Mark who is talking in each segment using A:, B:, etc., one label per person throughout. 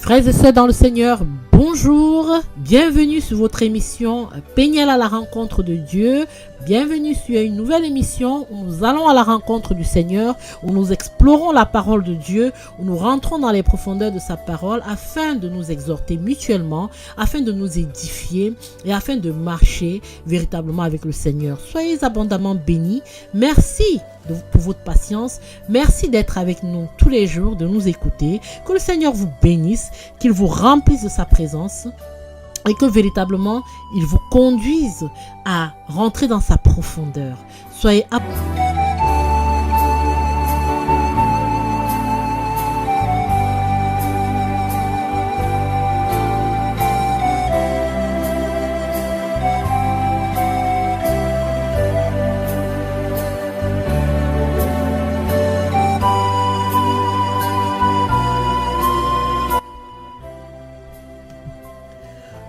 A: Frères et sœurs dans le Seigneur, bonjour, bienvenue sur votre émission Péniel à la rencontre de Dieu. Bienvenue sur une nouvelle émission où nous allons à la rencontre du Seigneur, où nous explorons la parole de Dieu, où nous rentrons dans les profondeurs de sa parole afin de nous exhorter mutuellement, afin de nous édifier et afin de marcher véritablement avec le Seigneur. Soyez abondamment bénis. Merci pour votre patience. Merci d'être avec nous tous les jours, de nous écouter. Que le Seigneur vous bénisse, qu'il vous remplisse de sa présence et que véritablement il vous conduise à rentrer dans sa profondeur. Soyez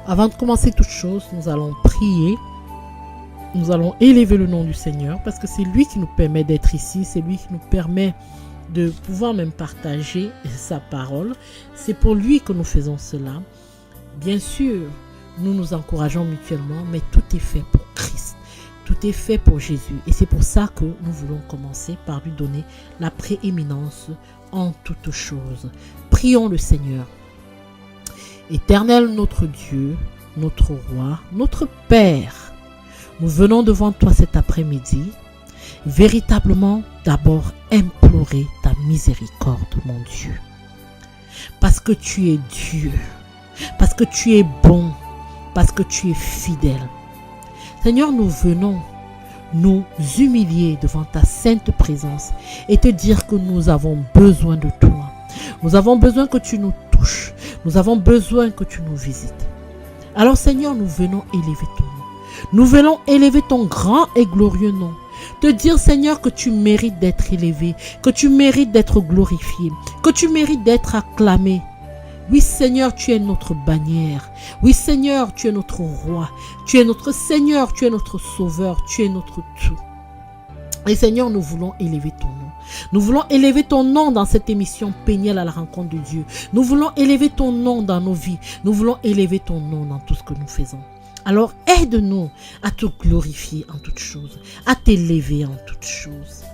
A: Avant de commencer toute chose, nous allons prier. Nous allons élever le nom du Seigneur parce que c'est lui qui nous permet d'être ici. C'est lui qui nous permet de pouvoir même partager sa parole. C'est pour lui que nous faisons cela. Bien sûr, nous nous encourageons mutuellement, mais tout est fait pour Christ. Tout est fait pour Jésus. Et c'est pour ça que nous voulons commencer par lui donner la prééminence en toutes choses. Prions le Seigneur. Éternel notre Dieu, notre Roi, notre Père, nous venons devant toi cet après-midi, véritablement d'abord implorer ta miséricorde, mon Dieu. Parce que tu es Dieu, parce que tu es bon, parce que tu es fidèle. Seigneur, nous venons nous humilier devant ta sainte présence et te dire que nous avons besoin de toi. Nous avons besoin que tu nous touches. Nous avons besoin que tu nous visites. Alors Seigneur, nous venons élever ton nom. Nous venons élever ton grand et glorieux nom. Te dire Seigneur que tu mérites d'être élevé, que tu mérites d'être glorifié, que tu mérites d'être acclamé. Oui Seigneur, tu es notre bannière. Oui Seigneur, tu es notre roi. Tu es notre Seigneur, tu es notre sauveur, tu es notre tout. Et Seigneur, nous voulons élever ton nom. Nous voulons élever ton nom dans cette émission Péniel à la rencontre de Dieu. Nous voulons élever ton nom dans nos vies. Nous voulons élever ton nom dans tout ce que nous faisons. Alors aide-nous à te glorifier en toutes choses, à t'élever en toutes choses.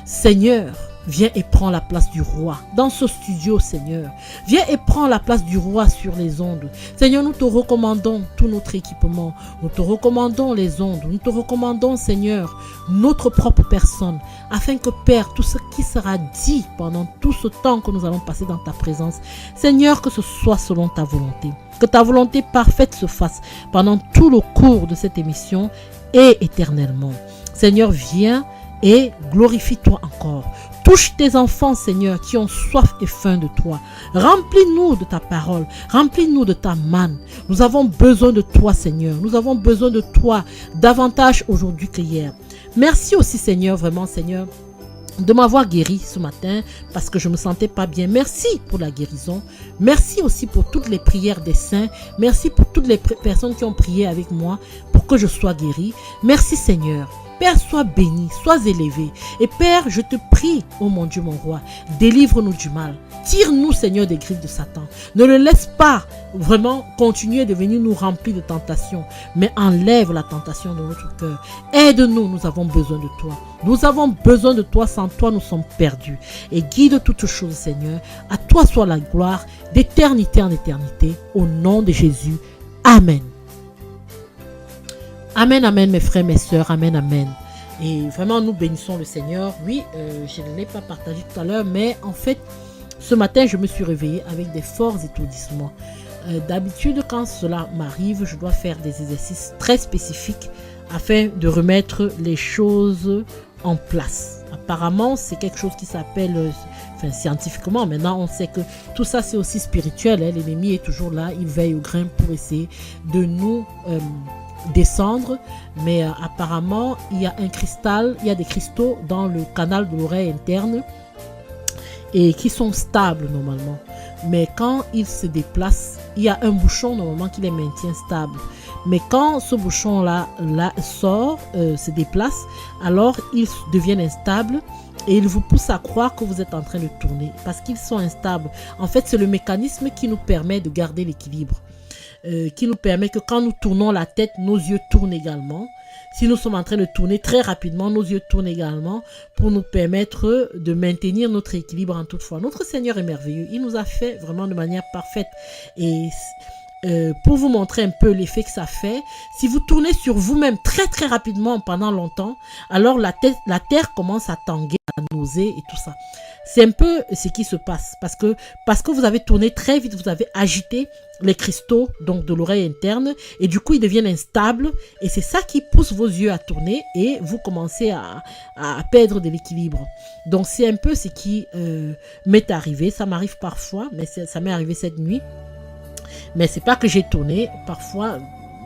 A: Seigneur, viens et prends la place du roi dans ce studio, Seigneur. Viens et prends la place du roi sur les ondes. Seigneur, nous te recommandons tout notre équipement. Nous te recommandons les ondes. Nous te recommandons, Seigneur, notre propre personne. Afin que, Père, tout ce qui sera dit pendant tout ce temps que nous allons passer dans ta présence, Seigneur, que ce soit selon ta volonté. Que ta volonté parfaite se fasse pendant tout le cours de cette émission et éternellement. Seigneur, viens et glorifie-toi encore. Touche tes enfants, Seigneur, qui ont soif et faim de toi. Remplis-nous de ta parole. Remplis-nous de ta manne. Nous avons besoin de toi, Seigneur. Nous avons besoin de toi davantage aujourd'hui qu'hier. Merci aussi, Seigneur, vraiment, Seigneur, de m'avoir guéri ce matin parce que je me sentais pas bien. Merci pour la guérison. Merci aussi pour toutes les prières des saints. Merci pour toutes les personnes qui ont prié avec moi pour que je sois guéri. Merci, Seigneur. Père, sois béni, sois élevé. Et Père, je te prie, oh mon Dieu, mon roi, délivre-nous du mal. Tire-nous, Seigneur, des griffes de Satan. Ne le laisse pas vraiment continuer de venir nous remplir de tentations, mais enlève la tentation de notre cœur. Aide-nous, nous avons besoin de toi. Nous avons besoin de toi, sans toi, nous sommes perdus. Et guide toutes choses, Seigneur. À toi soit la gloire d'éternité en éternité, au nom de Jésus. Amen. Amen, amen, mes frères, mes sœurs, amen, amen. Et vraiment, nous bénissons le Seigneur. Oui, je ne l'ai pas partagé tout à l'heure, mais en fait, ce matin, je me suis réveillée avec des forts étourdissements. D'habitude, quand cela m'arrive, je dois faire des exercices très spécifiques afin de remettre les choses en place. Apparemment, c'est quelque chose qui s'appelle, scientifiquement, maintenant, on sait que tout ça, c'est aussi spirituel. Hein. L'ennemi est toujours là, il veille au grain pour essayer de nous descendre, mais apparemment il y a un cristal, il y a des cristaux dans le canal de l'oreille interne et qui sont stables normalement, mais quand ils se déplacent, il y a un bouchon normalement qui les maintient stables, mais quand ce bouchon là sort, se déplace, alors ils deviennent instables et ils vous poussent à croire que vous êtes en train de tourner parce qu'ils sont instables. En fait, c'est le mécanisme qui nous permet de garder l'équilibre, qui nous permet que quand nous tournons la tête, nos yeux tournent également. Si nous sommes en train de tourner très rapidement, nos yeux tournent également pour nous permettre de maintenir notre équilibre en toute fois. Notre Seigneur est merveilleux. Il nous a fait vraiment de manière parfaite. Et pour vous montrer un peu l'effet que ça fait, si vous tournez sur vous-même très très rapidement pendant longtemps, alors la terre commence à tanguer, à nauser et tout ça. C'est un peu ce qui se passe parce que vous avez tourné très vite, vous avez agité les cristaux donc de l'oreille interne et du coup ils deviennent instables et c'est ça qui pousse vos yeux à tourner et vous commencez à perdre de l'équilibre. Donc c'est un peu ce qui m'est arrivé, ça m'arrive parfois, mais ça m'est arrivé cette nuit. Mais c'est pas que j'ai tourné, parfois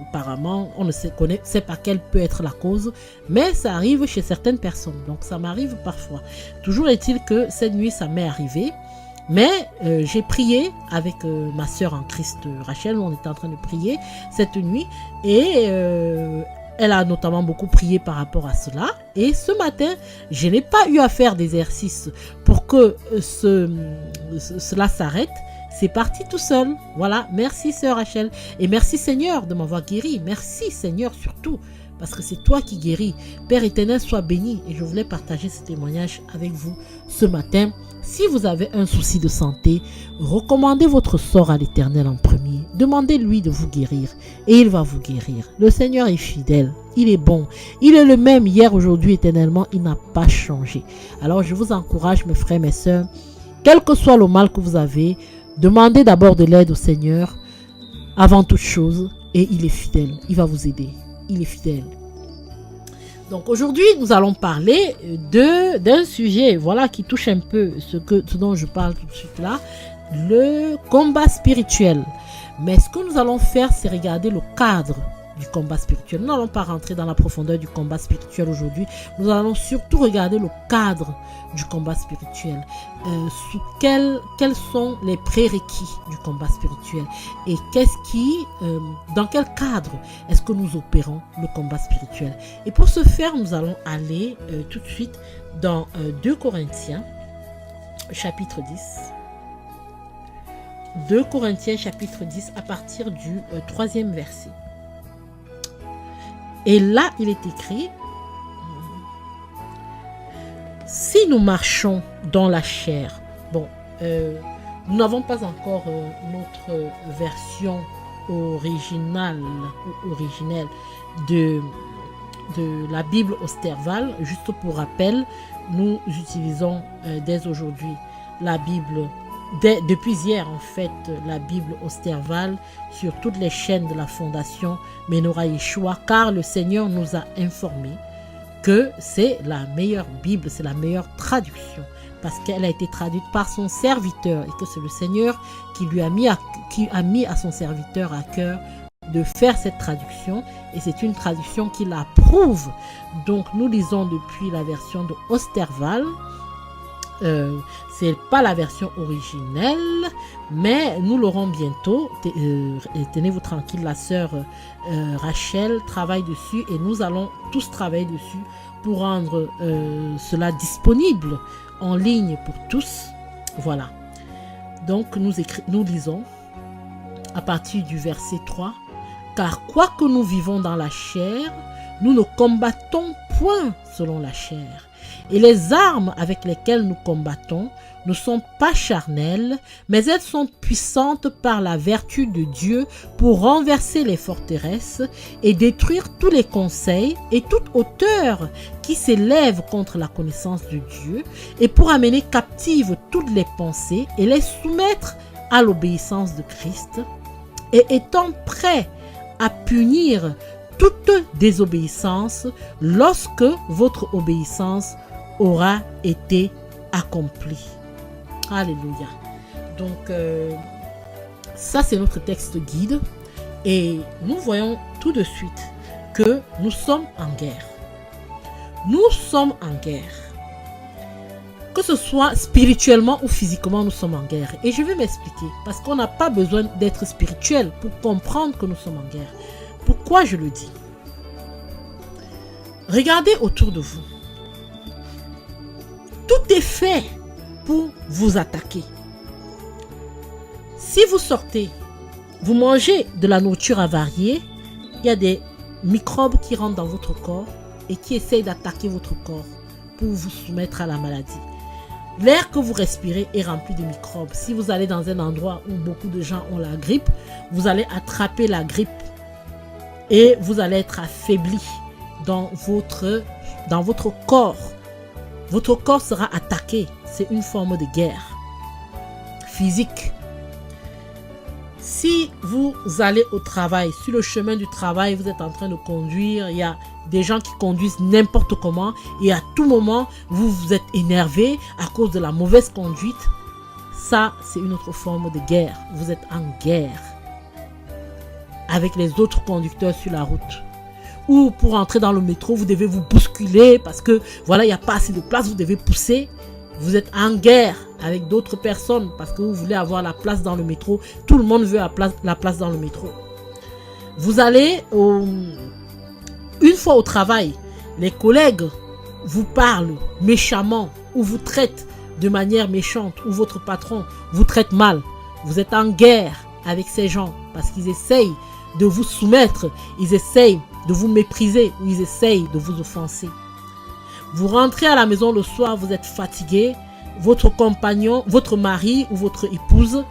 A: apparemment on ne sait pas quelle peut être la cause, mais ça arrive chez certaines personnes, donc ça m'arrive parfois. Toujours est-il que cette nuit ça m'est arrivé, mais j'ai prié avec ma sœur en Christ Rachel, on était en train de prier cette nuit et elle a notamment beaucoup prié par rapport à cela. Et ce matin, je n'ai pas eu à faire d'exercice pour que cela s'arrête. C'est parti tout seul. Voilà, merci sœur Rachel. Et merci Seigneur de m'avoir guéri. Merci Seigneur surtout, parce que c'est toi qui guéris. Père éternel, sois béni. Et je voulais partager ce témoignage avec vous ce matin. Si vous avez un souci de santé, recommandez votre sort à l'Éternel en premier. Demandez-lui de vous guérir et il va vous guérir. Le Seigneur est fidèle, il est bon. Il est le même hier, aujourd'hui, éternellement. Il n'a pas changé. Alors je vous encourage, mes frères, mes sœurs, quel que soit le mal que vous avez, demandez d'abord de l'aide au Seigneur avant toute chose et il est fidèle. Il va vous aider. Il est fidèle. Donc aujourd'hui, nous allons parler d'un sujet, voilà, qui touche un peu ce dont je parle tout de suite là, le combat spirituel. Mais ce que nous allons faire, c'est regarder le cadre du combat spirituel. Nous n'allons pas rentrer dans la profondeur du combat spirituel aujourd'hui. Nous allons surtout regarder le cadre du combat spirituel. Quels sont les prérequis du combat spirituel et dans quel cadre est-ce que nous opérons le combat spirituel. Et pour ce faire, nous allons aller tout de suite dans 2 Corinthiens chapitre 10. 2 Corinthiens chapitre 10 à partir du 3e verset. Et là, il est écrit: si nous marchons dans la chair, nous n'avons pas encore notre version originale ou originelle de la Bible Osterval. Juste pour rappel, nous utilisons dès aujourd'hui la Bible, depuis hier en fait, la Bible Osterval sur toutes les chaînes de la Fondation Menorah Yeshua, car le Seigneur nous a informé que c'est la meilleure Bible, c'est la meilleure traduction, parce qu'elle a été traduite par son serviteur et que c'est le Seigneur qui a mis à son serviteur à cœur de faire cette traduction, et c'est une traduction qui l'approuve. Donc nous lisons depuis la version de Osterval. C'est pas la version originelle, mais nous l'aurons bientôt. Tenez-vous tranquille, la sœur Rachel travaille dessus et nous allons tous travailler dessus pour rendre cela disponible en ligne pour tous. Voilà. Donc nous lisons à partir du verset 3. Car quoique nous vivons dans la chair, nous ne combattons point selon la chair. Et les armes avec lesquelles nous combattons ne sont pas charnelles, mais elles sont puissantes par la vertu de Dieu pour renverser les forteresses et détruire tous les conseils et toute hauteur qui s'élève contre la connaissance de Dieu, et pour amener captives toutes les pensées et les soumettre à l'obéissance de Christ, et étant prêts à punir toute désobéissance lorsque votre obéissance aura été accomplie. Alléluia. Donc, ça c'est notre texte guide. Et nous voyons tout de suite que nous sommes en guerre. Nous sommes en guerre. Que ce soit spirituellement ou physiquement, nous sommes en guerre. Et je vais m'expliquer. Parce qu'on n'a pas besoin d'être spirituel pour comprendre que nous sommes en guerre. Pourquoi je le dis? Regardez autour de vous. Tout est fait pour vous attaquer. Si vous sortez, vous mangez de la nourriture avariée, il y a des microbes qui rentrent dans votre corps et qui essayent d'attaquer votre corps pour vous soumettre à la maladie. L'air que vous respirez est rempli de microbes. Si vous allez dans un endroit où beaucoup de gens ont la grippe, vous allez attraper la grippe et vous allez être affaibli dans votre corps. Votre corps sera attaqué. C'est une forme de guerre physique. Si vous allez au travail, sur le chemin du travail, vous êtes en train de conduire, il y a des gens qui conduisent n'importe comment et à tout moment, vous êtes énervé à cause de la mauvaise conduite. Ça, c'est une autre forme de guerre. Vous êtes en guerre avec les autres conducteurs sur la route. Ou pour entrer dans le métro, vous devez vous bousculer parce que voilà, il n'y a pas assez de place, vous devez pousser. Vous êtes en guerre avec d'autres personnes parce que vous voulez avoir la place dans le métro. Tout le monde veut la place dans le métro. Vous allez une fois au travail, les collègues vous parlent méchamment ou vous traitent de manière méchante ou votre patron vous traite mal. Vous êtes en guerre avec ces gens parce qu'ils essayent de vous soumettre, ils essayent de vous mépriser ou ils essayent de vous offenser. Vous rentrez à la maison le soir, vous êtes fatigué, votre compagnon, votre mari ou votre épouse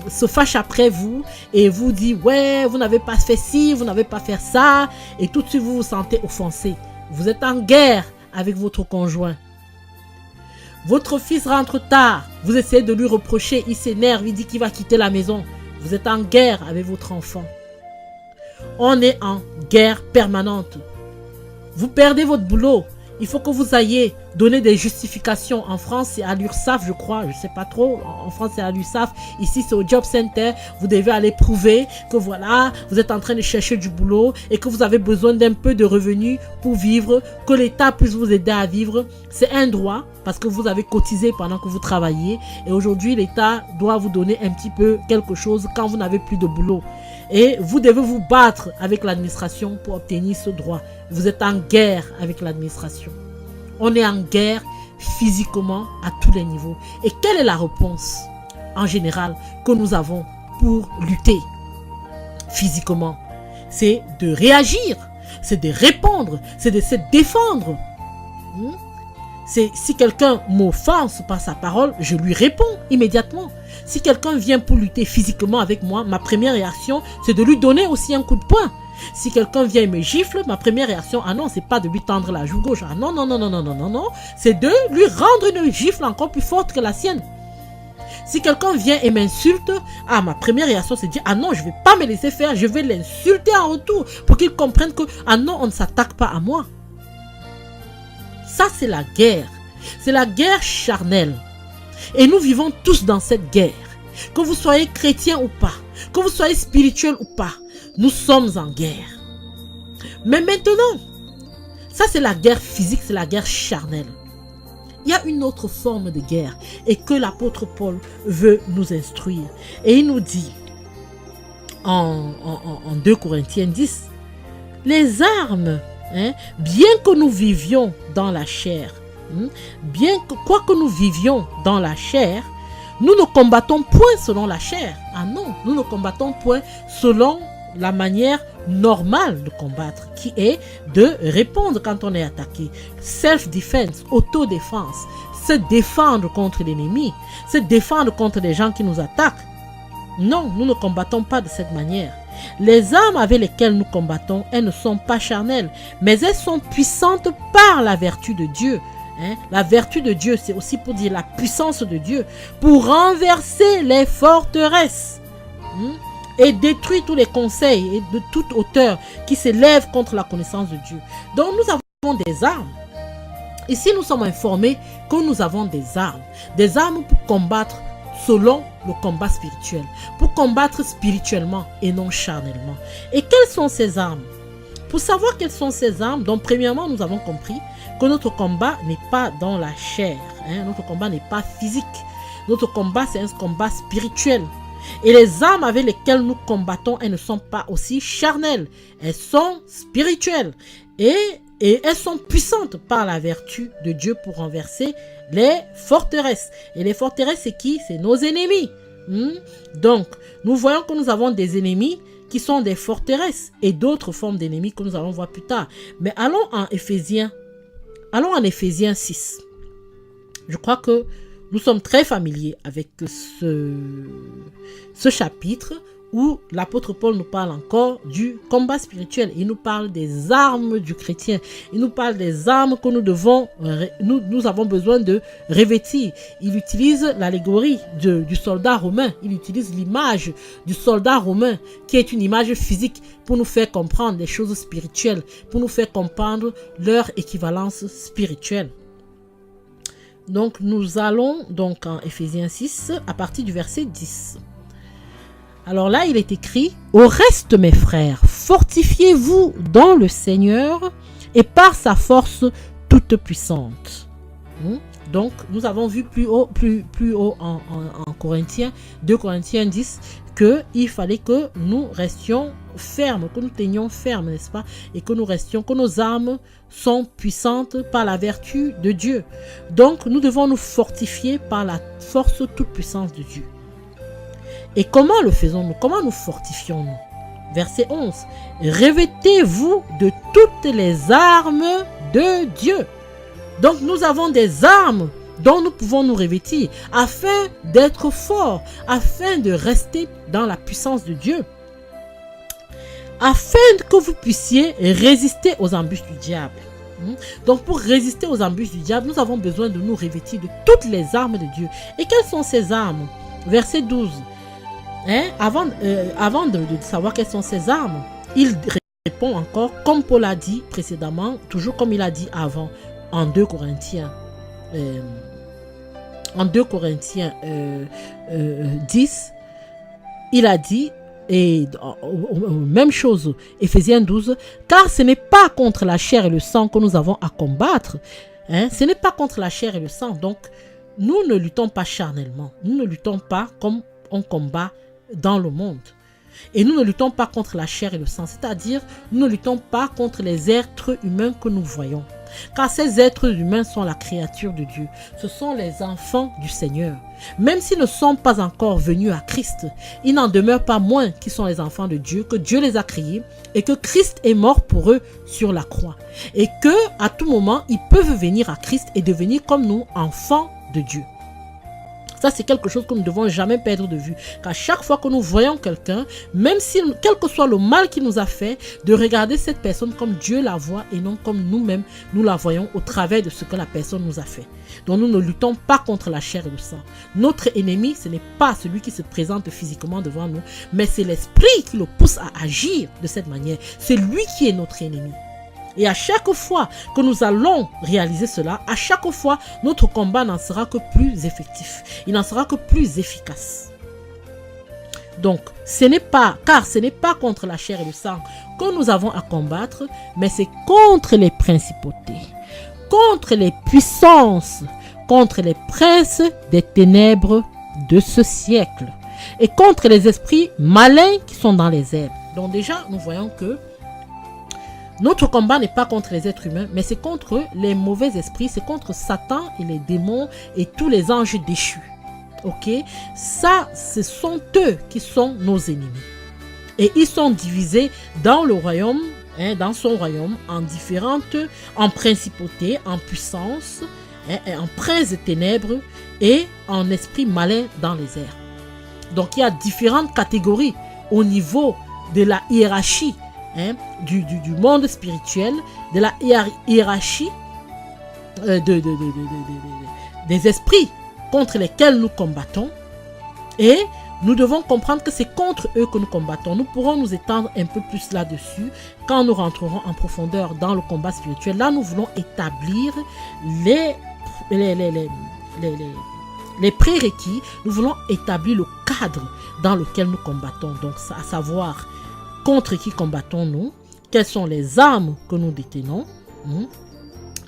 A: se fâche après vous et vous dit ouais, vous n'avez pas fait ci, vous n'avez pas fait ça, et tout de suite vous vous sentez offensé. Vous êtes en guerre avec votre conjoint. Votre fils rentre tard, vous essayez de lui reprocher, il s'énerve, il dit qu'il va quitter la maison. Vous êtes en guerre avec votre enfant. On est en guerre permanente. Vous perdez votre boulot. Il faut que vous ayez donner des justifications. En France, c'est à l'URSSAF, je crois. Je ne sais pas trop. En France, c'est à l'URSSAF. Ici, c'est au Job Center. Vous devez aller prouver que voilà, vous êtes en train de chercher du boulot et que vous avez besoin d'un peu de revenus pour vivre, que l'État puisse vous aider à vivre. C'est un droit parce que vous avez cotisé pendant que vous travaillez. Et aujourd'hui, l'État doit vous donner un petit peu quelque chose quand vous n'avez plus de boulot. Et vous devez vous battre avec l'administration pour obtenir ce droit. Vous êtes en guerre avec l'administration. On est en guerre physiquement à tous les niveaux. Et quelle est la réponse en général que nous avons pour lutter physiquement? C'est de réagir, c'est de répondre, c'est de se défendre. Si quelqu'un m'offense par sa parole, je lui réponds immédiatement. Si quelqu'un vient pour lutter physiquement avec moi, ma première réaction, c'est de lui donner aussi un coup de poing. Si quelqu'un vient et me gifle, ma première réaction, ah non, c'est pas de lui tendre la joue gauche. Ah non, non, non, non, non, non, non, non. C'est de lui rendre une gifle encore plus forte que la sienne. Si quelqu'un vient et m'insulte, ah, ma première réaction, c'est de dire, ah non, je vais pas me laisser faire, je vais l'insulter en retour pour qu'il comprenne que, ah non, on ne s'attaque pas à moi. Ça, c'est la guerre. C'est la guerre charnelle. Et nous vivons tous dans cette guerre. Que vous soyez chrétien ou pas, que vous soyez spirituel ou pas, nous sommes en guerre. Mais maintenant, ça c'est la guerre physique, c'est la guerre charnelle. Il y a une autre forme de guerre et que l'apôtre Paul veut nous instruire. Et il nous dit en 2 Corinthiens 10, les armes, bien que nous vivions dans la chair, quoi que nous vivions dans la chair, nous ne combattons point selon la chair. Ah non, nous ne combattons point selon la manière normale de combattre, qui est de répondre quand on est attaqué. Self-defense, autodéfense, se défendre contre l'ennemi, se défendre contre les gens qui nous attaquent. Non, nous ne combattons pas de cette manière. Les armes avec lesquelles nous combattons, elles ne sont pas charnelles, mais elles sont puissantes par la vertu de Dieu. La vertu de Dieu, c'est aussi pour dire la puissance de Dieu, pour renverser les forteresses et détruire tous les conseils et de toute hauteur qui s'élèvent contre la connaissance de Dieu. Donc nous avons des armes. Ici, nous sommes informés que nous avons des armes pour combattre selon le combat spirituel, pour combattre spirituellement et non charnellement. Et quelles sont ces armes? Pour savoir quelles sont ces armes, donc premièrement, nous avons compris que notre combat n'est pas dans la chair, notre combat n'est pas physique, notre combat c'est un combat spirituel. Et les armes avec lesquelles nous combattons, elles ne sont pas aussi charnelles, elles sont spirituelles. Et Et elles sont puissantes par la vertu de Dieu pour renverser les forteresses. Et les forteresses, c'est qui? C'est nos ennemis. Donc, nous voyons que nous avons des ennemis qui sont des forteresses et d'autres formes d'ennemis que nous allons voir plus tard. Mais allons en Éphésiens 6. Je crois que nous sommes très familiers avec ce chapitre où l'apôtre Paul nous parle encore du combat spirituel. Il nous parle des armes du chrétien. Il nous parle des armes que nous avons besoin de revêtir. Il utilise l'allégorie du soldat romain. Il utilise l'image du soldat romain qui est une image physique pour nous faire comprendre les choses spirituelles, pour nous faire comprendre leur équivalence spirituelle. Donc nous allons donc en Éphésiens 6 à partir du verset 10. Alors là, il est écrit « Au reste, mes frères, fortifiez-vous dans le Seigneur et par sa force toute puissante. » Donc, nous avons vu plus haut en Corinthiens, 2 Corinthiens 10, qu'il fallait que nous restions fermes, que nous tenions fermes, n'est-ce pas? Et que nos armes sont puissantes par la vertu de Dieu. Donc, nous devons nous fortifier par la force toute puissance de Dieu. Et comment le faisons-nous? Comment nous fortifions-nous? Verset 11. Revêtez-vous de toutes les armes de Dieu. Donc nous avons des armes dont nous pouvons nous revêtir afin d'être forts, afin de rester dans la puissance de Dieu. Afin que vous puissiez résister aux embûches du diable. Donc pour résister aux embûches du diable, nous avons besoin de nous revêtir de toutes les armes de Dieu. Et quelles sont ces armes? Verset 12. Avant de savoir quelles sont ces armes, il répond encore, comme Paul a dit précédemment, toujours comme il a dit avant, en 2 Corinthiens 10, il a dit, et même chose, Éphésiens 12, car ce n'est pas contre la chair et le sang que nous avons à combattre, ce n'est pas contre la chair et le sang, donc nous ne luttons pas charnellement, nous ne luttons pas comme on combat dans le monde. Et nous ne luttons pas contre la chair et le sang, c'est-à-dire nous ne luttons pas contre les êtres humains que nous voyons. Car ces êtres humains sont la créature de Dieu. Ce sont les enfants du Seigneur. Même s'ils ne sont pas encore venus à Christ, il n'en demeure pas moins qu'ils sont les enfants de Dieu, que Dieu les a créés et que Christ est mort pour eux sur la croix. Et que à tout moment, ils peuvent venir à Christ et devenir comme nous, enfants de Dieu. Ça, c'est quelque chose que nous ne devons jamais perdre de vue. Car chaque fois que nous voyons quelqu'un, même si, quel que soit le mal qu'il nous a fait, de regarder cette personne comme Dieu la voit et non comme nous-mêmes, nous la voyons au travers de ce que la personne nous a fait. Donc nous ne luttons pas contre la chair et le sang. Notre ennemi, ce n'est pas celui qui se présente physiquement devant nous, mais c'est l'esprit qui le pousse à agir de cette manière. C'est lui qui est notre ennemi. Et à chaque fois que nous allons réaliser cela, à chaque fois, notre combat n'en sera que plus effectif. Il n'en sera que plus efficace. Donc, ce n'est pas contre la chair et le sang que nous avons à combattre, mais c'est contre les principautés, contre les puissances, contre les princes des ténèbres de ce siècle et contre les esprits malins qui sont dans les airs. Donc déjà, nous voyons que notre combat n'est pas contre les êtres humains, mais c'est contre les mauvais esprits, c'est contre Satan et les démons et tous les anges déchus. Ok? Ça, ce sont eux qui sont nos ennemis. Et ils sont divisés dans le royaume, dans son royaume, en principautés, en puissance, en princes des ténèbres et en esprits malins dans les airs. Donc il y a différentes catégories au niveau de la hiérarchie. Du monde spirituel, de la hiérarchie des esprits contre lesquels nous combattons. Et nous devons comprendre que c'est contre eux que nous combattons. Nous pourrons nous étendre un peu plus là-dessus quand nous rentrerons en profondeur dans le combat spirituel. Là, nous voulons établir les prérequis. Nous voulons établir le cadre dans lequel nous combattons. Donc, à savoir contre qui combattons-nous, quelles sont les armes que nous détenons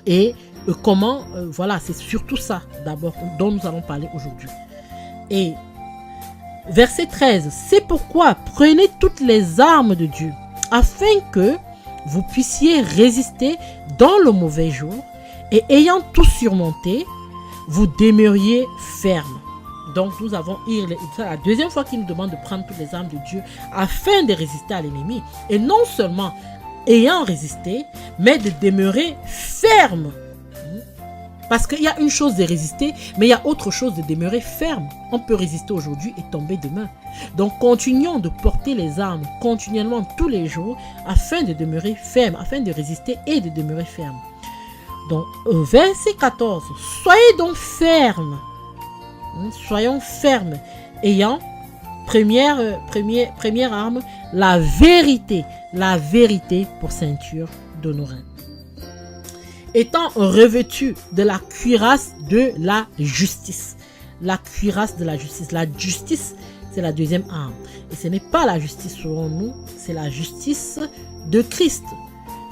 A: et comment, voilà, c'est surtout ça d'abord dont nous allons parler aujourd'hui. Et verset 13, c'est pourquoi prenez toutes les armes de Dieu afin que vous puissiez résister dans le mauvais jour et ayant tout surmonté, vous demeuriez ferme. Donc nous avons c'est la deuxième fois qu'il nous demande de prendre toutes les armes de Dieu afin de résister à l'ennemi. Et non seulement ayant résisté, mais de demeurer ferme. Parce qu'il y a une chose de résister, mais il y a autre chose de demeurer ferme. On peut résister aujourd'hui et tomber demain. Donc continuons de porter les armes continuellement tous les jours afin de demeurer ferme, afin de résister et de demeurer ferme. Donc verset 14, soyez donc fermes. Soyons fermes, ayant première arme, la vérité pour ceinture de nos reins. Étant revêtus de la cuirasse de la justice. La cuirasse de la justice. La justice, c'est la deuxième arme. Et ce n'est pas la justice selon nous, c'est la justice de Christ.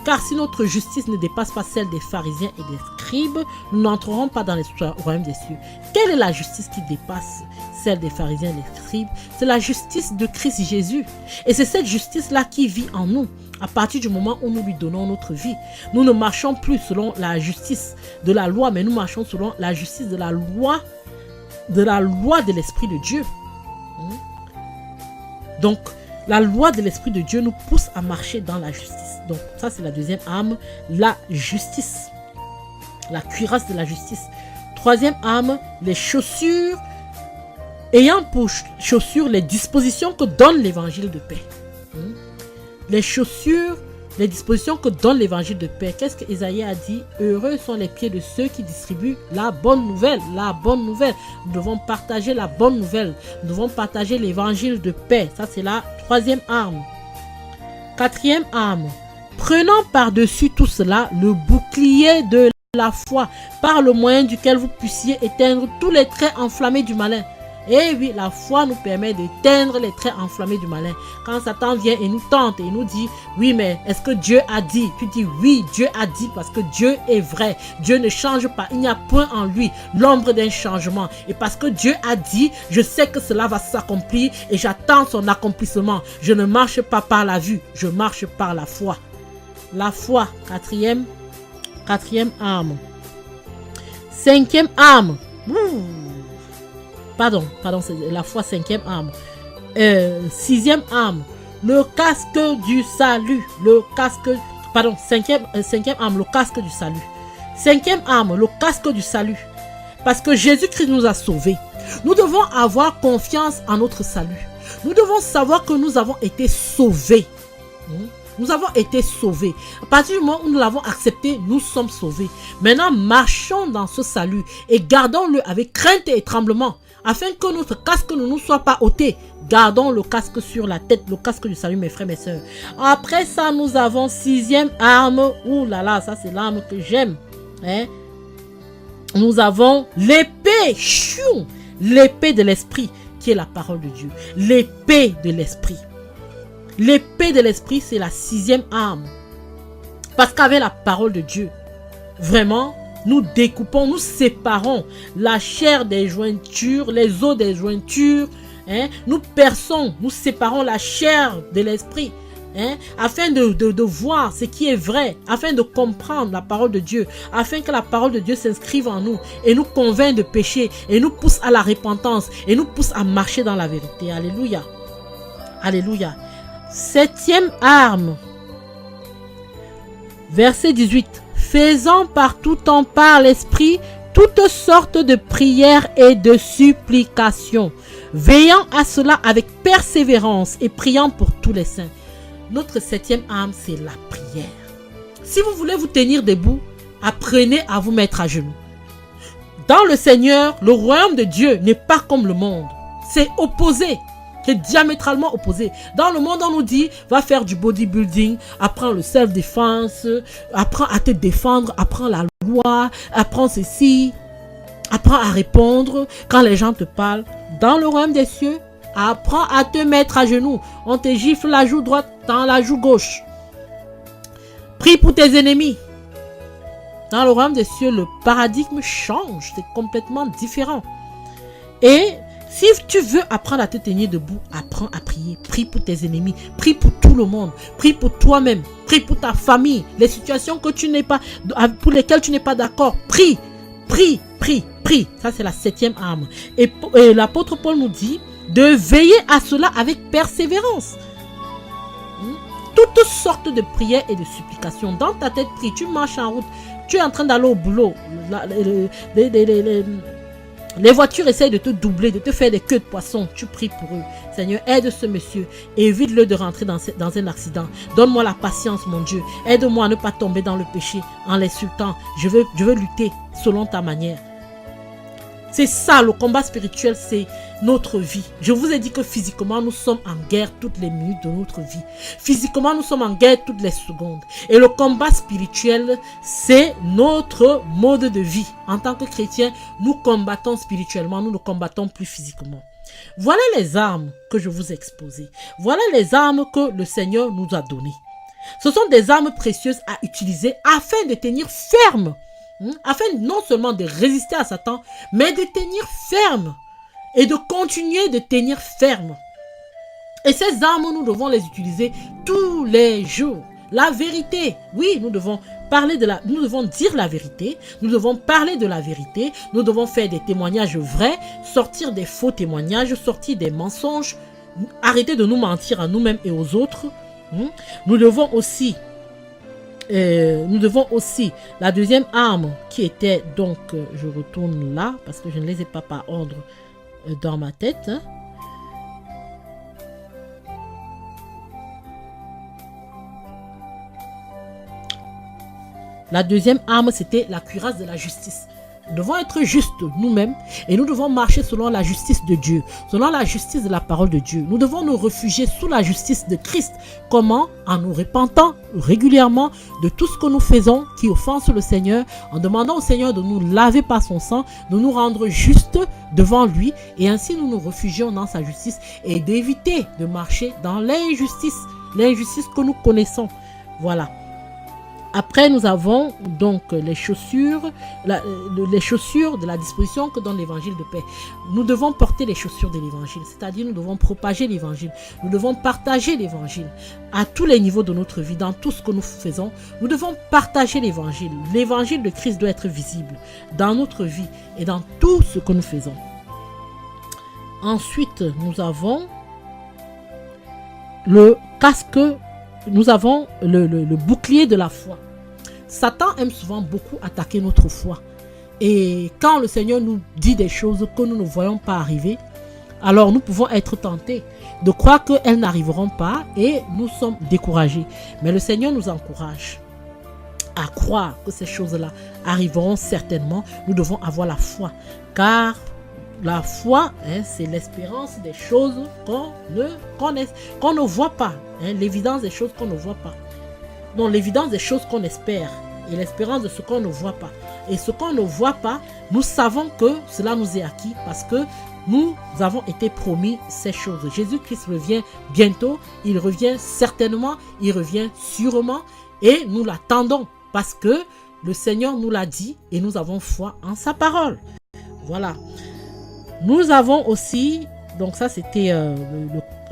A: Car si notre justice ne dépasse pas celle des pharisiens et des scribes, nous n'entrerons pas dans le royaume des cieux. Quelle est la justice qui dépasse celle des pharisiens et des scribes? C'est la justice de Christ Jésus. Et c'est cette justice-là qui vit en nous. À partir du moment où nous lui donnons notre vie, nous ne marchons plus selon la justice de la loi, mais nous marchons selon la justice de la loi de l'Esprit de Dieu. Donc, la loi de l'Esprit de Dieu nous pousse à marcher dans la justice. Donc, ça, c'est la deuxième arme, la justice. La cuirasse de la justice. Troisième arme, les chaussures, ayant pour chaussures les dispositions que donne l'évangile de paix. Les chaussures, les dispositions que donne l'évangile de paix. Qu'est-ce que Isaïe a dit? Heureux sont les pieds de ceux qui distribuent la bonne nouvelle. La bonne nouvelle. Nous devons partager la bonne nouvelle. Nous devons partager l'évangile de paix. Ça, c'est la troisième arme. Quatrième arme. Prenant par-dessus tout cela le bouclier de la foi, par le moyen duquel vous puissiez éteindre tous les traits enflammés du malin. Et oui, la foi nous permet d'éteindre les traits enflammés du malin. Quand Satan vient et nous tente et nous dit, oui, mais est-ce que Dieu a dit? Tu dis, oui, Dieu a dit parce que Dieu est vrai. Dieu ne change pas. Il n'y a point en lui l'ombre d'un changement. Et parce que Dieu a dit, je sais que cela va s'accomplir et j'attends son accomplissement. Je ne marche pas par la vue, je marche par la foi. La foi, quatrième arme. Cinquième arme. Pardon, c'est la foi, cinquième arme. Sixième arme, le casque du salut. Cinquième arme, le casque du salut. Cinquième arme, le casque du salut. Parce que Jésus-Christ nous a sauvés. Nous devons avoir confiance en notre salut. Nous devons savoir que nous avons été sauvés. Nous avons été sauvés. À partir du moment où nous l'avons accepté, nous sommes sauvés. Maintenant, marchons dans ce salut et gardons-le avec crainte et tremblement, afin que notre casque ne nous soit pas ôté. Gardons le casque sur la tête, le casque du salut, mes frères, mes sœurs. Après ça, nous avons sixième arme. Ouh là là, ça c'est l'arme que j'aime. Nous avons l'épée, l'épée de l'esprit, qui est la parole de Dieu. L'épée de l'esprit. L'épée de l'esprit, c'est la sixième arme. Parce qu'avec la parole de Dieu, vraiment, nous découpons, nous séparons la chair des jointures, les os des jointures. Nous perçons, nous séparons la chair de l'esprit. Afin de voir ce qui est vrai, afin de comprendre la parole de Dieu, afin que la parole de Dieu s'inscrive en nous et nous convainc de péché et nous pousse à la repentance et nous pousse à marcher dans la vérité. Alléluia. Alléluia. Septième arme. Verset 18. Faisant par tout temps par l'esprit toutes sortes de prières et de supplications, veillant à cela avec persévérance et priant pour tous les saints. Notre septième arme, c'est la prière. Si vous voulez vous tenir debout, apprenez à vous mettre à genoux. Dans le Seigneur, le royaume de Dieu n'est pas comme le monde. C'est opposé. C'est diamétralement opposé. Dans le monde, on nous dit, va faire du bodybuilding, apprends le self-défense, apprends à te défendre, apprends la loi, apprends ceci, apprends à répondre quand les gens te parlent. Dans le royaume des cieux, apprends à te mettre à genoux. On te gifle la joue droite dans la joue gauche. Prie pour tes ennemis. Dans le royaume des cieux, le paradigme change. C'est complètement différent. Et Si tu veux apprendre à te tenir debout, apprends à prier. Prie pour tes ennemis, prie pour tout le monde, prie pour toi-même, prie pour ta famille, les situations que tu n'es pas, pour lesquelles tu n'es pas d'accord. Prie, prie, prie, prie. Ça, c'est la 7e arme. Et l'apôtre Paul nous dit de veiller à cela avec persévérance. Toutes sortes de prières et de supplications. Dans ta tête, prie. Tu marches en route, tu es en train d'aller au boulot. Les voitures essayent de te doubler, de te faire des queues de poisson. Tu pries pour eux. Seigneur, aide ce monsieur. Évite-le de rentrer dans un accident. Donne-moi la patience, mon Dieu. Aide-moi à ne pas tomber dans le péché en l'insultant. Je veux lutter selon ta manière. C'est ça, le combat spirituel, c'est notre vie. Je vous ai dit que physiquement, nous sommes en guerre toutes les minutes de notre vie. Physiquement, nous sommes en guerre toutes les secondes. Et le combat spirituel, c'est notre mode de vie. En tant que chrétiens, nous combattons spirituellement, nous ne combattons plus physiquement. Voilà les armes que je vous ai exposées. Voilà les armes que le Seigneur nous a données. Ce sont des armes précieuses à utiliser afin de tenir ferme. Afin non seulement de résister à Satan, mais de tenir ferme et de continuer de tenir ferme. Et ces armes, nous devons les utiliser tous les jours. La vérité, oui, nous devons dire la vérité, nous devons parler de la vérité, nous devons faire des témoignages vrais, sortir des faux témoignages, sortir des mensonges, arrêter de nous mentir à nous-mêmes et aux autres. Nous devons aussi, la deuxième arme qui était donc, je retourne là parce que je ne les ai pas par ordre dans ma tête. La deuxième arme, c'était la cuirasse de la justice. Nous devons être justes nous-mêmes et nous devons marcher selon la justice de Dieu, selon la justice de la parole de Dieu. Nous devons nous réfugier sous la justice de Christ. Comment? En nous repentant régulièrement de tout ce que nous faisons qui offense le Seigneur, en demandant au Seigneur de nous laver par son sang, de nous rendre justes devant lui, et ainsi nous nous réfugions dans sa justice et d'éviter de marcher dans l'injustice que nous connaissons. Voilà. Après, nous avons donc les chaussures de la disposition que donne l'évangile de paix. Nous devons porter les chaussures de l'évangile, c'est-à-dire nous devons propager l'évangile, nous devons partager l'évangile à tous les niveaux de notre vie, dans tout ce que nous faisons. Nous devons partager l'évangile. L'évangile de Christ doit être visible dans notre vie et dans tout ce que nous faisons. Ensuite, nous avons le casque. Nous avons le bouclier de la foi. Satan aime souvent beaucoup attaquer notre foi. Et quand le Seigneur nous dit des choses que nous ne voyons pas arriver, alors nous pouvons être tentés de croire qu'elles n'arriveront pas et nous sommes découragés. Mais le Seigneur nous encourage à croire que ces choses-là arriveront certainement. Nous devons avoir la foi. Car la foi, c'est l'espérance des choses qu'on ne voit pas. L'évidence des choses qu'on ne voit pas. Donc l'évidence des choses qu'on espère et l'espérance de ce qu'on ne voit pas. Et ce qu'on ne voit pas, nous savons que cela nous est acquis parce que nous avons été promis ces choses. Jésus-Christ revient bientôt, il revient certainement, il revient sûrement et nous l'attendons parce que le Seigneur nous l'a dit et nous avons foi en sa parole. Voilà. Nous avons aussi, donc ça c'était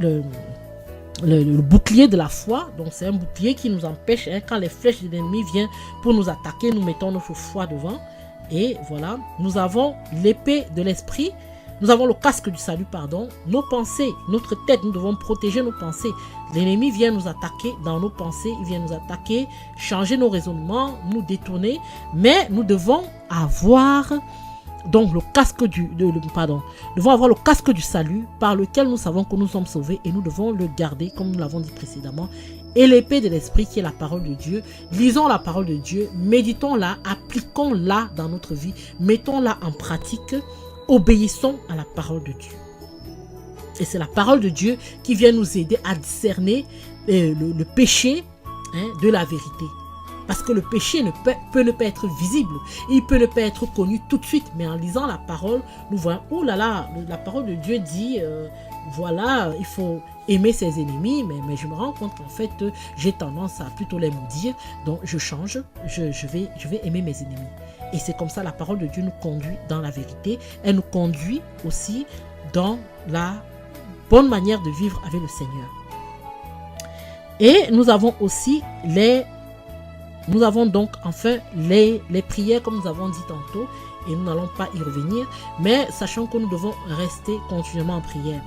A: le bouclier de la foi. Donc c'est un bouclier qui nous empêche, quand les flèches de l'ennemi viennent pour nous attaquer, nous mettons notre foi devant. Et voilà, nous avons l'épée de l'esprit, nous avons le casque du salut, nos pensées, notre tête, nous devons protéger nos pensées. L'ennemi vient nous attaquer dans nos pensées, il vient nous attaquer, changer nos raisonnements, nous détourner, mais nous devons avoir donc le casque nous devons avoir le casque du salut par lequel nous savons que nous sommes sauvés et nous devons le garder comme nous l'avons dit précédemment. Et l'épée de l'esprit qui est la parole de Dieu. Lisons la parole de Dieu, méditons-la, appliquons-la dans notre vie, mettons-la en pratique, obéissons à la parole de Dieu. Et c'est la parole de Dieu qui vient nous aider à discerner le péché de la vérité. Parce que le péché peut ne pas être visible, il peut ne pas être connu tout de suite, mais en lisant la parole, nous voyons, oh là là, la parole de Dieu dit, voilà, il faut aimer ses ennemis, mais je me rends compte qu'en fait, j'ai tendance à plutôt les maudire, donc je change, je vais aimer mes ennemis. Et c'est comme ça, la parole de Dieu nous conduit dans la vérité, elle nous conduit aussi dans la bonne manière de vivre avec le Seigneur. Et nous avons aussi donc enfin les prières comme nous avons dit tantôt, et nous n'allons pas y revenir, mais sachant que nous devons rester continuellement en prière.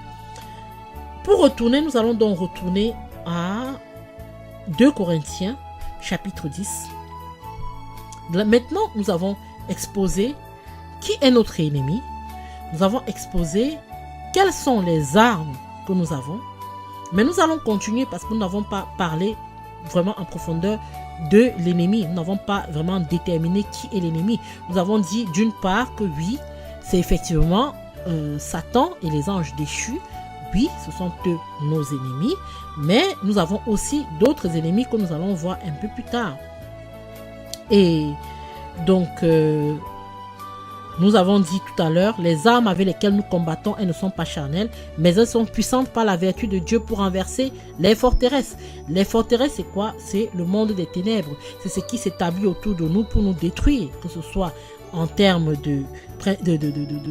A: Pour retourner, nous allons donc retourner à 2 Corinthiens chapitre 10. Maintenant, nous avons exposé qui est notre ennemi. Nous avons exposé quelles sont les armes que nous avons. Mais nous allons continuer parce que nous n'avons pas parlé vraiment en profondeur de l'ennemi. Nous n'avons pas vraiment déterminé qui est l'ennemi. Nous avons dit d'une part que oui, c'est effectivement Satan et les anges déchus. Oui, ce sont eux nos ennemis. Mais nous avons aussi d'autres ennemis que nous allons voir un peu plus tard. Et donc, nous avons dit tout à l'heure, les armes avec lesquelles nous combattons, elles ne sont pas charnelles, mais elles sont puissantes par la vertu de Dieu pour renverser les forteresses. Les forteresses, c'est quoi? C'est le monde des ténèbres. C'est ce qui s'établit autour de nous pour nous détruire, que ce soit en termes de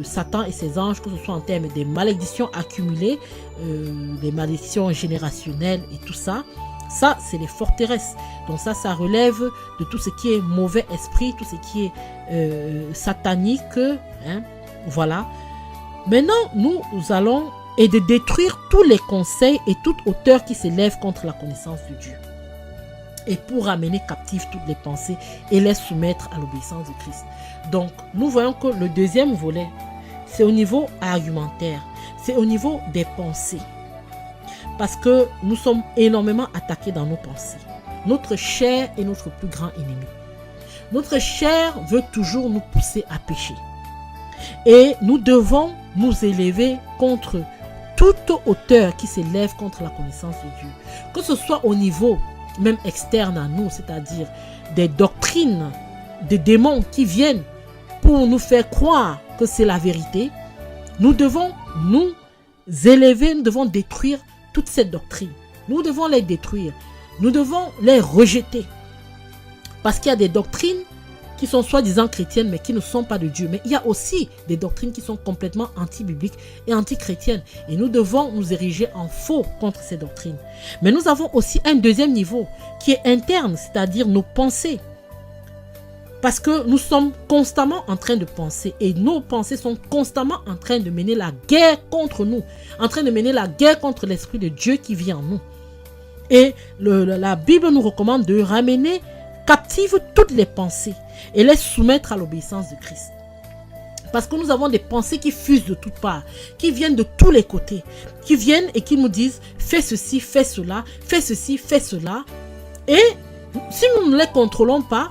A: Satan et ses anges, que ce soit en termes des malédictions accumulées, des malédictions générationnelles et tout ça. Ça, c'est les forteresses. Donc ça relève de tout ce qui est mauvais esprit, tout ce qui est satanique. Hein, voilà. Maintenant, nous allons et de détruire tous les conseils et toute hauteur qui s'élève contre la connaissance de Dieu. Et pour ramener captives toutes les pensées et les soumettre à l'obéissance de Christ. Donc, nous voyons que le deuxième volet, c'est au niveau argumentaire. C'est au niveau des pensées. Parce que nous sommes énormément attaqués dans nos pensées. Notre chair est notre plus grand ennemi. Notre chair veut toujours nous pousser à pécher. Et nous devons nous élever contre toute hauteur qui s'élève contre la connaissance de Dieu. Que ce soit au niveau même externe à nous, c'est-à-dire des doctrines, des démons qui viennent pour nous faire croire que c'est la vérité. Nous devons nous élever, nous devons détruire toutes ces doctrines. Nous devons les détruire. Nous devons les rejeter. Parce qu'il y a des doctrines qui sont soi-disant chrétiennes mais qui ne sont pas de Dieu. Mais il y a aussi des doctrines qui sont complètement anti-bibliques et anti-chrétiennes. Et nous devons nous ériger en faux contre ces doctrines. Mais nous avons aussi un deuxième niveau qui est interne, c'est-à-dire nos pensées. Parce que nous sommes constamment en train de penser et nos pensées sont constamment en train de mener la guerre contre nous, en train de mener la guerre contre l'Esprit de Dieu qui vit en nous. Et la Bible nous recommande de ramener captives toutes les pensées et les soumettre à l'obéissance de Christ. Parce que nous avons des pensées qui fusent de toutes parts, qui viennent de tous les côtés, qui viennent et qui nous disent fais ceci, fais cela, fais ceci, fais cela. Et si nous ne les contrôlons pas,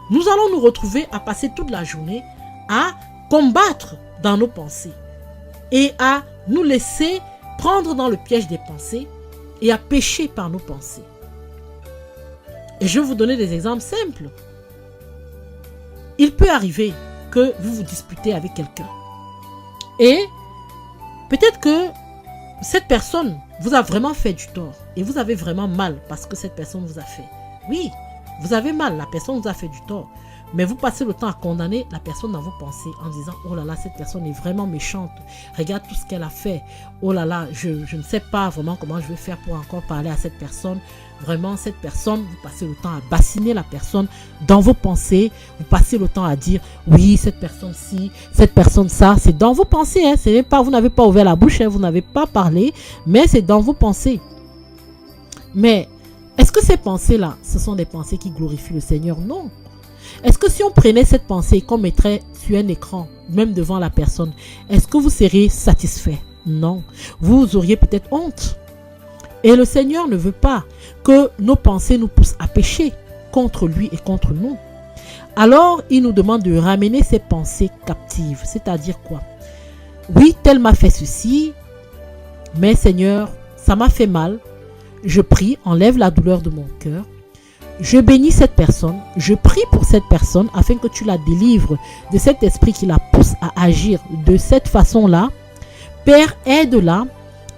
A: nous allons nous retrouver à passer toute la journée à combattre dans nos pensées et à nous laisser prendre dans le piège des pensées et à pécher par nos pensées. Et je vais vous donner des exemples simples. Il peut arriver que vous vous disputez avec quelqu'un et peut-être que cette personne vous a vraiment fait du tort et vous avez vraiment mal parce que cette personne vous a fait. Oui, vous avez mal, la personne vous a fait du tort. Mais vous passez le temps à condamner la personne dans vos pensées en disant « Oh là là, cette personne est vraiment méchante. Regarde tout ce qu'elle a fait. Oh là là, je ne sais pas vraiment comment je vais faire pour encore parler à cette personne. » Vraiment, cette personne, vous passez le temps à bassiner la personne dans vos pensées. Vous passez le temps à dire « Oui, cette personne-ci, cette personne ça. » C'est dans vos pensées. Hein. C'est pas, vous n'avez pas ouvert la bouche, hein, vous n'avez pas parlé, mais c'est dans vos pensées. Mais est-ce que ces pensées-là, ce sont des pensées qui glorifient le Seigneur? Non. Est-ce que si on prenait cette pensée et qu'on mettrait sur un écran, même devant la personne, est-ce que vous seriez satisfait? Non. Vous auriez peut-être honte. Et le Seigneur ne veut pas que nos pensées nous poussent à pécher contre lui et contre nous. Alors, il nous demande de ramener ces pensées captives. C'est-à-dire quoi? Oui, tel m'a fait ceci, mais Seigneur, ça m'a fait mal. Je prie, enlève la douleur de mon cœur. Je bénis cette personne, je prie pour cette personne afin que tu la délivres de cet esprit qui la pousse à agir de cette façon-là. Père, aide-la,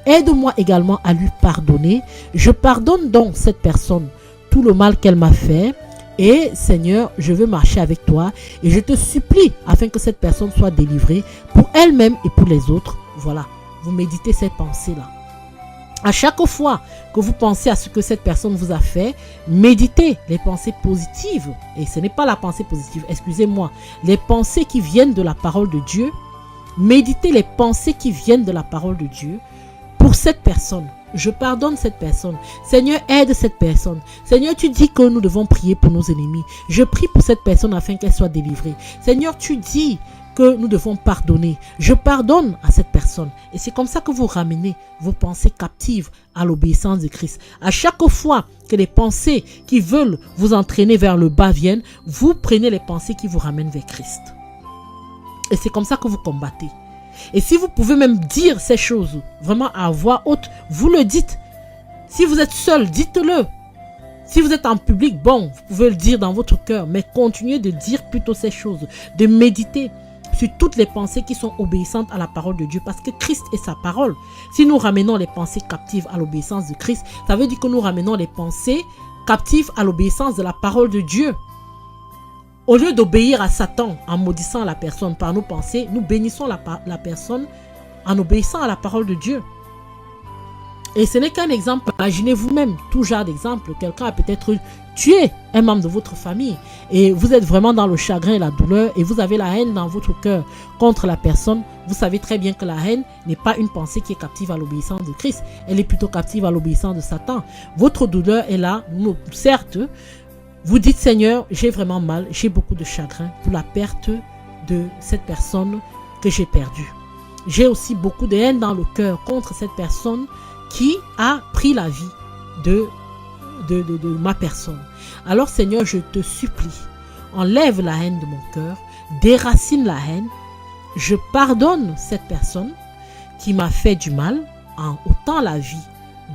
A: aide-moi également à lui pardonner. Je pardonne donc cette personne tout le mal qu'elle m'a fait. Et Seigneur, je veux marcher avec toi et je te supplie afin que cette personne soit délivrée pour elle-même et pour les autres. Voilà. vous méditez cette pensée-là. À chaque fois que vous pensez à ce que cette personne vous a fait, méditez les pensées positives. Et ce n'est pas la pensée positive, excusez-moi. Les pensées qui viennent de la parole de Dieu. Méditez les pensées qui viennent de la parole de Dieu pour cette personne. Je pardonne cette personne. Seigneur, aide cette personne. Seigneur, tu dis que nous devons prier pour nos ennemis. Je prie pour cette personne afin qu'elle soit délivrée. Seigneur, tu dis que nous devons pardonner. Je pardonne à cette personne. Et c'est comme ça que vous ramenez vos pensées captives à l'obéissance de Christ. À chaque fois que les pensées qui veulent vous entraîner vers le bas viennent, vous prenez les pensées qui vous ramènent vers Christ. Et c'est comme ça que vous combattez. Et si vous pouvez même dire ces choses vraiment à voix haute, vous le dites. Si vous êtes seul, dites-le. Si vous êtes en public, bon, vous pouvez le dire dans votre cœur, mais continuez de dire plutôt ces choses, de méditer sur toutes les pensées qui sont obéissantes à la parole de Dieu, parce que Christ est sa parole. Si nous ramenons les pensées captives à l'obéissance de Christ, ça veut dire que nous ramenons les pensées captives à l'obéissance de la parole de Dieu. Au lieu d'obéir à Satan en maudissant la personne par nos pensées, nous bénissons la personne en obéissant à la parole de Dieu. Et ce n'est qu'un exemple. Imaginez vous-même tout genre d'exemple. Quelqu'un a peut-être tué un membre de votre famille et vous êtes vraiment dans le chagrin et la douleur et vous avez la haine dans votre cœur contre la personne. Vous savez très bien que la haine n'est pas une pensée qui est captive à l'obéissance de Christ. Elle est plutôt captive à l'obéissance de Satan. Votre douleur est là, certes. Vous dites, Seigneur, j'ai vraiment mal, j'ai beaucoup de chagrin pour la perte de cette personne que j'ai perdue. J'ai aussi beaucoup de haine dans le cœur contre cette personne qui a pris la vie de ma personne. Alors, Seigneur, je te supplie, enlève la haine de mon cœur, déracine la haine. Je pardonne cette personne qui m'a fait du mal en ôtant la vie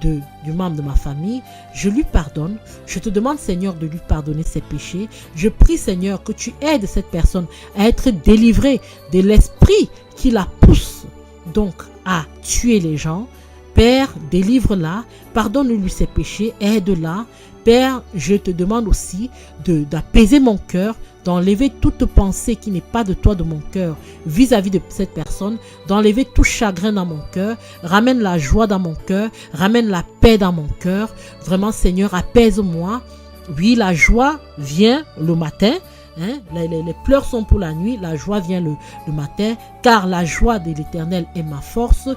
A: du membre de ma famille, je lui pardonne. Je te demande, Seigneur, de lui pardonner ses péchés. Je prie, Seigneur, que tu aides cette personne à être délivrée de l'esprit qui la pousse donc à tuer les gens. Père, délivre-la, pardonne-lui ses péchés, aide-la. Père, je te demande aussi d'apaiser mon cœur, d'enlever toute pensée qui n'est pas de toi de mon cœur vis-à-vis de cette personne, d'enlever tout chagrin dans mon cœur, ramène la joie dans mon cœur, ramène la paix dans mon cœur. Vraiment, Seigneur, apaise-moi. Oui, la joie vient le matin, hein? Les pleurs sont pour la nuit, la joie vient le matin, car la joie de l'Éternel est ma force.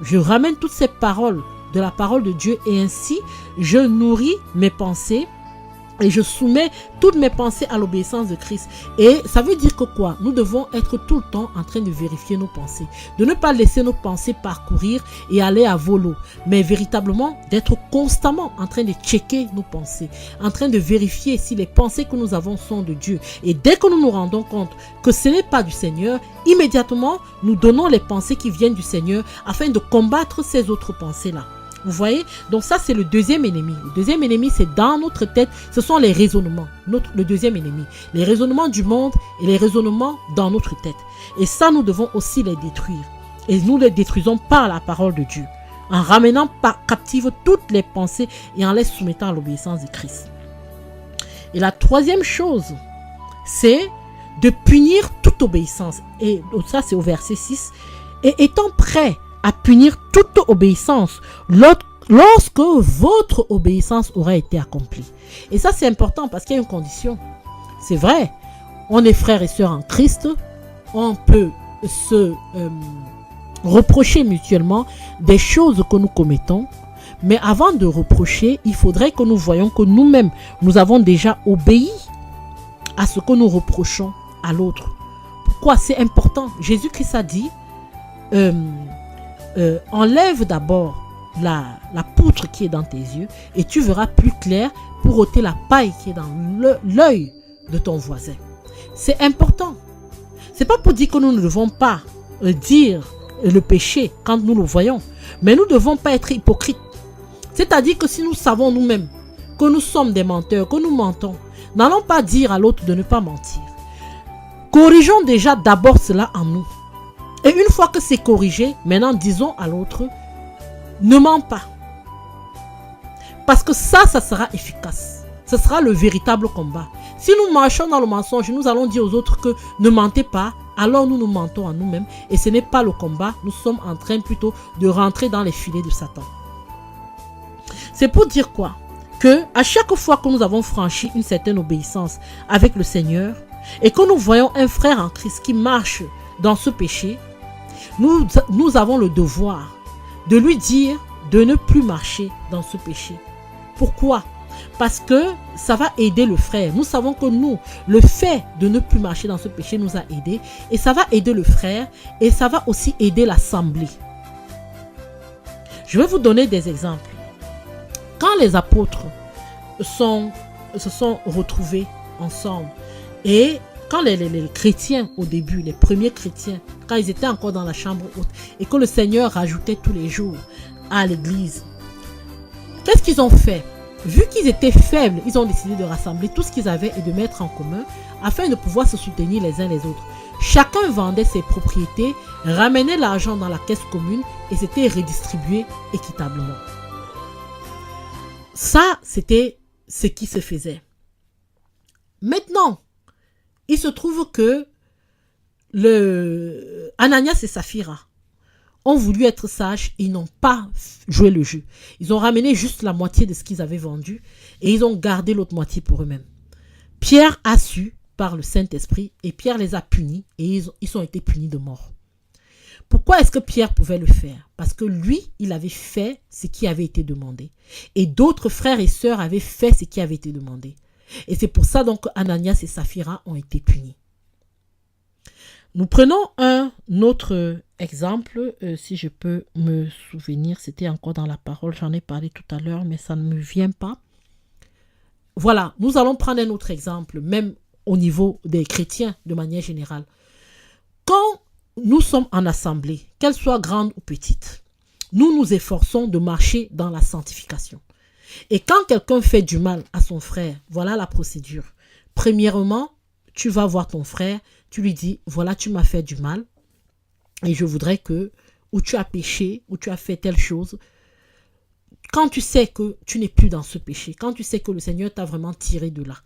A: Je ramène toutes ces paroles de la parole de Dieu et ainsi je nourris mes pensées et je soumets toutes mes pensées à l'obéissance de Christ. Et ça veut dire que quoi? Nous devons être tout le temps en train de vérifier nos pensées, de ne pas laisser nos pensées parcourir et aller à volo, mais véritablement d'être constamment en train de checker nos pensées, en train de vérifier si les pensées que nous avons sont de Dieu. Et dès que nous nous rendons compte que ce n'est pas du Seigneur, immédiatement nous donnons les pensées qui viennent du Seigneur afin de combattre ces autres pensées-là. Vous voyez? Donc ça, c'est le deuxième ennemi. Le deuxième ennemi, c'est dans notre tête. Ce sont les raisonnements. Le deuxième ennemi. Les raisonnements du monde et les raisonnements dans notre tête. Et ça, nous devons aussi les détruire. Et nous les détruisons par la parole de Dieu. En ramenant captives toutes les pensées et en les soumettant à l'obéissance de Christ. Et la troisième chose, c'est de punir toute obéissance. Et ça, c'est au verset 6. Et étant prêt à punir toute obéissance lorsque votre obéissance aura été accomplie. Et ça, c'est important parce qu'il y a une condition. C'est vrai, on est frères et sœurs en Christ, on peut se reprocher mutuellement des choses que nous commettons, mais avant de reprocher, il faudrait que nous voyions que nous-mêmes, nous avons déjà obéi à ce que nous reprochons à l'autre. Pourquoi? C'est important. Jésus-Christ a dit enlève d'abord la poutre qui est dans tes yeux et tu verras plus clair pour ôter la paille qui est dans l'œil de ton voisin. C'est important. C'est pas pour dire que nous ne devons pas dire le péché quand nous le voyons, mais nous ne devons pas être hypocrites. C'est-à-dire que si nous savons nous-mêmes que nous sommes des menteurs, que nous mentons, n'allons pas dire à l'autre de ne pas mentir. Corrigeons déjà d'abord cela en nous. Et une fois que c'est corrigé, maintenant disons à l'autre, ne mens pas. Parce que ça sera efficace. Ce sera le véritable combat. Si nous marchons dans le mensonge, nous allons dire aux autres que ne mentez pas, alors nous nous mentons à nous-mêmes et ce n'est pas le combat. Nous sommes en train plutôt de rentrer dans les filets de Satan. C'est pour dire quoi? Que à chaque fois que nous avons franchi une certaine obéissance avec le Seigneur et que nous voyons un frère en Christ qui marche dans ce péché, nous avons le devoir de lui dire de ne plus marcher dans ce péché. Pourquoi? Parce que ça va aider le frère. Nous savons que nous, le fait de ne plus marcher dans ce péché nous a aidés et ça va aider le frère et ça va aussi aider l'assemblée. Je vais vous donner des exemples. Quand les apôtres se sont retrouvés ensemble et quand les chrétiens au début, les premiers chrétiens, quand ils étaient encore dans la chambre haute et que le Seigneur rajoutait tous les jours à l'église, qu'est-ce qu'ils ont fait? Vu qu'ils étaient faibles, ils ont décidé de rassembler tout ce qu'ils avaient et de mettre en commun afin de pouvoir se soutenir les uns les autres. Chacun vendait ses propriétés, ramenait l'argent dans la caisse commune et c'était redistribué équitablement. Ça, c'était ce qui se faisait. Maintenant, il se trouve que Ananias et Saphira ont voulu être sages, ils n'ont pas joué le jeu. Ils ont ramené juste la moitié de ce qu'ils avaient vendu et ils ont gardé l'autre moitié pour eux-mêmes. Pierre a su par le Saint-Esprit et Pierre les a punis et ils ont été punis de mort. Pourquoi est-ce que Pierre pouvait le faire? Parce que lui, il avait fait ce qui avait été demandé. Et d'autres frères et sœurs avaient fait ce qui avait été demandé. Et c'est pour ça donc Ananias et Saphira ont été punis. Nous prenons un autre exemple, si je peux me souvenir, c'était encore dans la parole, j'en ai parlé tout à l'heure, mais ça ne me vient pas. Voilà, nous allons prendre un autre exemple, même au niveau des chrétiens de manière générale. Quand nous sommes en assemblée, qu'elle soit grande ou petite, nous nous efforçons de marcher dans la sanctification. Et quand quelqu'un fait du mal à son frère, voilà la procédure. Premièrement, tu vas voir ton frère, tu lui dis, voilà, tu m'as fait du mal et je voudrais que, ou tu as péché, ou tu as fait telle chose. Quand tu sais que tu n'es plus dans ce péché, quand tu sais que le Seigneur t'a vraiment tiré de là,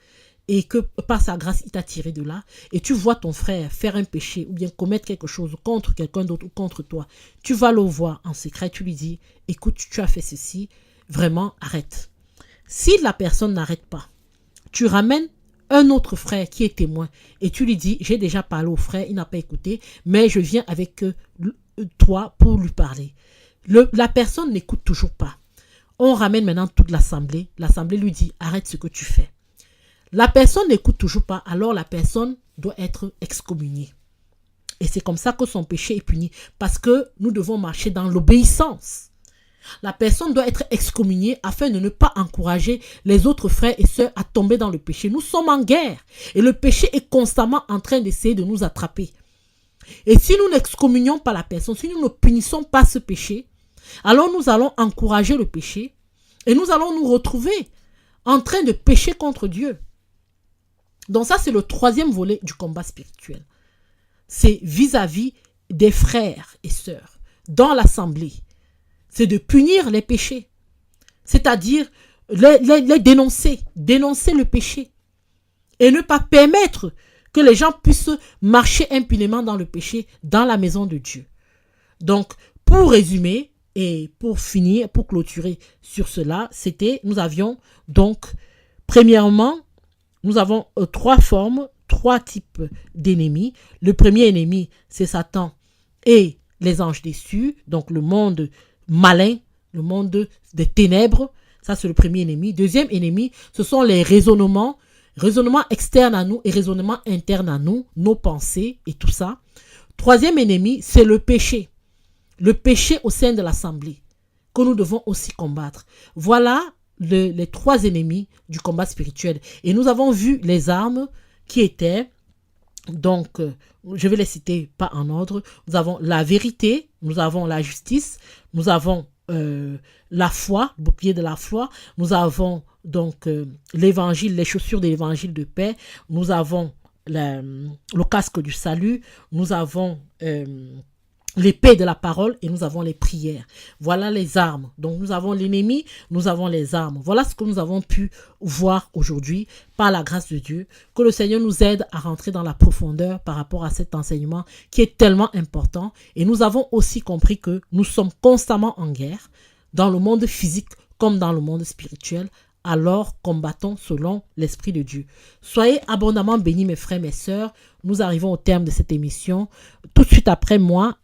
A: et que par sa grâce, il t'a tiré de là, et tu vois ton frère faire un péché, ou bien commettre quelque chose contre quelqu'un d'autre ou contre toi, tu vas le voir en secret, tu lui dis, écoute, tu as fait ceci, vraiment, arrête. Si la personne n'arrête pas, tu ramènes un autre frère qui est témoin et tu lui dis, j'ai déjà parlé au frère, il n'a pas écouté, mais je viens avec toi pour lui parler. La personne n'écoute toujours pas. On ramène maintenant toute l'assemblée. L'assemblée lui dit, arrête ce que tu fais. La personne n'écoute toujours pas, alors la personne doit être excommuniée. Et c'est comme ça que son péché est puni, parce que nous devons marcher dans l'obéissance. La personne doit être excommuniée afin de ne pas encourager les autres frères et sœurs à tomber dans le péché. Nous sommes en guerre et le péché est constamment en train d'essayer de nous attraper. Et si nous n'excommunions pas la personne, si nous ne punissons pas ce péché, alors nous allons encourager le péché et nous allons nous retrouver en train de pécher contre Dieu. Donc ça, c'est le troisième volet du combat spirituel. C'est vis-à-vis des frères et sœurs dans l'assemblée. C'est de punir les péchés. C'est-à-dire les dénoncer, dénoncer le péché. Et ne pas permettre que les gens puissent marcher impunément dans le péché dans la maison de Dieu. Donc, pour résumer et pour finir, pour clôturer sur cela, nous avions donc, premièrement, nous avons trois formes, trois types d'ennemis. Le premier ennemi, c'est Satan et les anges déçus, donc le monde malin, le monde des ténèbres, ça c'est le premier ennemi. Deuxième ennemi, ce sont les raisonnements externes à nous et raisonnements internes à nous, nos pensées et tout ça. Troisième ennemi, c'est le péché au sein de l'assemblée que nous devons aussi combattre. Voilà les trois ennemis du combat spirituel. Et nous avons vu les armes qui étaient, donc, je vais les citer pas en ordre. Nous avons la vérité, nous avons la justice, nous avons la foi, le bouclier de la foi, nous avons donc l'évangile, les chaussures de l'évangile de paix, nous avons le casque du salut, nous avons l'épée de la parole et nous avons les prières. Voilà les armes. Donc nous avons l'ennemi, nous avons les armes. Voilà ce que nous avons pu voir aujourd'hui par la grâce de Dieu. Que le Seigneur nous aide à rentrer dans la profondeur par rapport à cet enseignement qui est tellement important. Et nous avons aussi compris que nous sommes constamment en guerre dans le monde physique comme dans le monde spirituel. Alors combattons selon l'Esprit de Dieu. Soyez abondamment bénis mes frères, mes sœurs. Nous arrivons au terme de cette émission. Tout de suite après moi,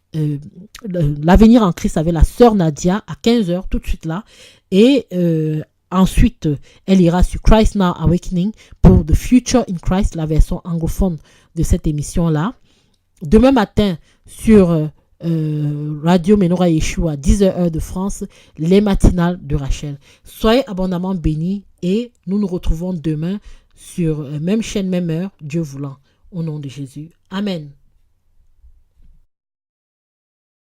A: l'avenir en Christ avec la sœur Nadia à 15h, tout de suite là. Et ensuite, elle ira sur Christ Now Awakening pour The Future in Christ, la version anglophone de cette émission-là. Demain matin, sur Radio Menorah Yeshua, 10h heure de France, les matinales de Rachel. Soyez abondamment bénis et nous nous retrouvons demain sur même chaîne, même heure, Dieu voulant. Au nom de Jésus. Amen.